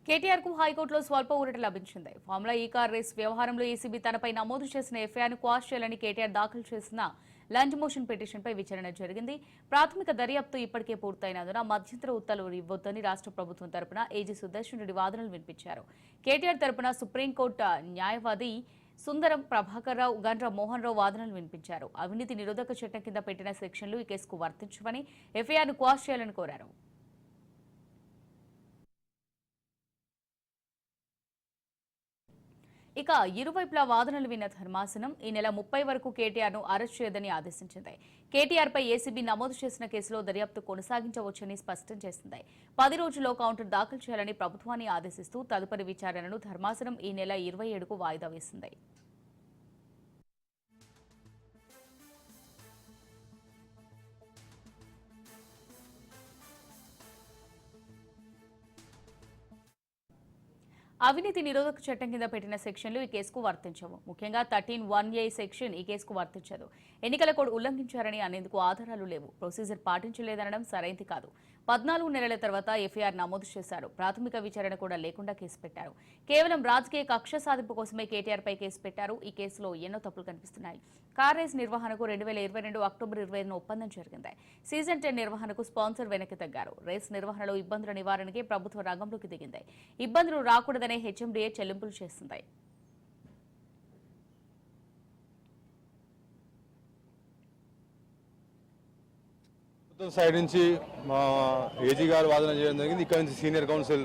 కేటీఆర్ కు హైకోర్టులో స్వల్ప ఊరట లభించింది. ఫార్ములా ఈ కార్ రేస్ వ్యవహారంలో ఏసీబీ తనపై నమోదు చేసిన ఎఫ్ఐఆర్ను క్వాష్ చేయాలని కేటీఆర్ దాఖలు చేసిన లంచ్ మోషన్ పిటిషన్పై విచారణ జరిగింది. ప్రాథమిక దర్యాప్తు ఇప్పటికే పూర్తయినందున మధ్యంతర ఉత్తర్వులు ఇవ్వొద్దని రాష్ట్ర ప్రభుత్వం తరపున ఏజీ సుదర్శన్ రెడ్డి వాదనలు వినిపించారు. కేటీఆర్ తరపున సుప్రీంకోర్టు న్యాయవాది సుందరం ప్రభాకర్ రావు, గండ్ర మోహన్ రావు వాదనలు వినిపించారు. అవినీతి నిరోధక చట్టం కింద పెట్టిన సెక్షన్లు ఈ కేసుకు వర్తించవని ఎఫ్ఐఆర్ను క్వాష్ చేయాలని కోరారు. ఇక ఇరువైపులా వాదనలు విన్న ధర్మాసనం ఈ నెల 30 వరకు కేటీఆర్ను అరెస్ట్ చేయదని ఆదేశించింది. కేటీఆర్పై ఏసీబీ నమోదు చేసిన కేసులో దర్యాప్తు కొనసాగించవచ్చని స్పష్టం చేసింది. 10 రోజుల్లో కౌంటర్ దాఖలు చేయాలని ప్రభుత్వాన్ని ఆదేశిస్తూ తదుపరి విచారణను ధర్మాసనం ఈ నెల 27కు వాయిదా వేసింది. అవినీతి నిరోధక చట్టం కింద పెట్టిన సెక్షన్లు ఈ కేసుకు వర్తించవు. ముఖ్యంగా 13(1)A సెక్షన్ ఈ కేసుకు వర్తించదు. ఎన్నికల కోడ్ ఉల్లంఘించారని అనేందుకు ఆధారాలు లేవు. ప్రొసీజర్ పాటించలేదనడం సరైంది కాదు. 14 నెలల తర్వాత ఎఫ్ఐఆర్ నమోదు చేశారు. ప్రాథమిక విచారణ కూడా లేకుండా కేసు పెట్టారు. కేవలం రాజకీయ కక్ష సాధింపు కోసమే కేటీఆర్ పై కేసు పెట్టారు. ఈ కేసులో ఎన్నో తప్పులు కనిపిస్తున్నాయి. కార్ రేస్ నిర్వహణకు 2022 అక్టోబర్ 25న ఒప్పందం జరిగింది. సీజన్ 10 నిర్వహణకు స్పాన్సర్ వెనక్కి తగ్గారు. రేస్ నిర్వహణలో ఇబ్బందుల నివారణకి ప్రభుత్వం రంగంలోకి దిగింది. ఇబ్బందులు రాకూడదని హెచ్ఎండిఏ చెల్లింపులు చేస్తుంది. సైడ్ నుంచి ఏజీ గారు వాదన చేయడం జరిగింది. ఇక్కడ నుంచి సీనియర్ కౌన్సిల్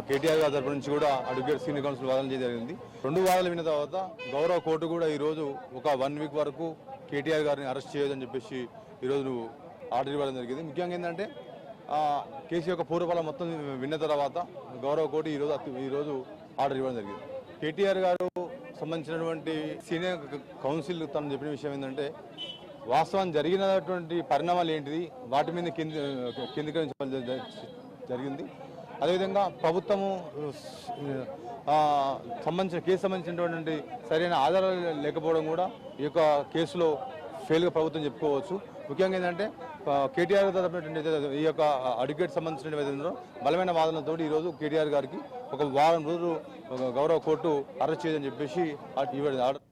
కేటీఆర్ గారి తరపు నుంచి కూడా అడ్వకేట్ సీనియర్ కౌన్సిల్ వాదన చేయడం జరిగింది. 2 వారాలు విన్న తర్వాత గౌరవ కోర్టు కూడా ఈరోజు ఒక 1 వీక్ వరకు కేటీఆర్ గారిని అరెస్ట్ చేయొద్దని చెప్పేసి ఈరోజు ఆర్డర్ ఇవ్వడం జరిగింది. ముఖ్యంగా ఏంటంటే కేసు యొక్క పూర్వఫలం మొత్తం విన్న తర్వాత గౌరవ కోర్టు ఈరోజు ఆర్డర్ ఇవ్వడం జరిగింది. కేటీఆర్ గారు సంబంధించినటువంటి సీనియర్ కౌన్సిల్ తను చెప్పిన విషయం ఏంటంటే వాస్తవం జరిగినటువంటి పరిణామాలు ఏంటిది వాటి మీద కేంద్రీకరించడం జరిగింది. అదేవిధంగా ప్రభుత్వము కేసు సంబంధించినటువంటి సరైన ఆధారాలు లేకపోవడం కూడా ఈ యొక్క కేసులో ఫెయిల్గా ప్రభుత్వం చెప్పుకోవచ్చు. ముఖ్యంగా ఏంటంటే కేటీఆర్ తరపున ఈ యొక్క అడ్వకేట్ సంబంధించిన బలమైన వాదనతో ఈరోజు కేటీఆర్ గారికి ఒక వారం రోజులు గౌరవ కోర్టు అరెస్ట్ చేయదని చెప్పేసి ఆర్డర్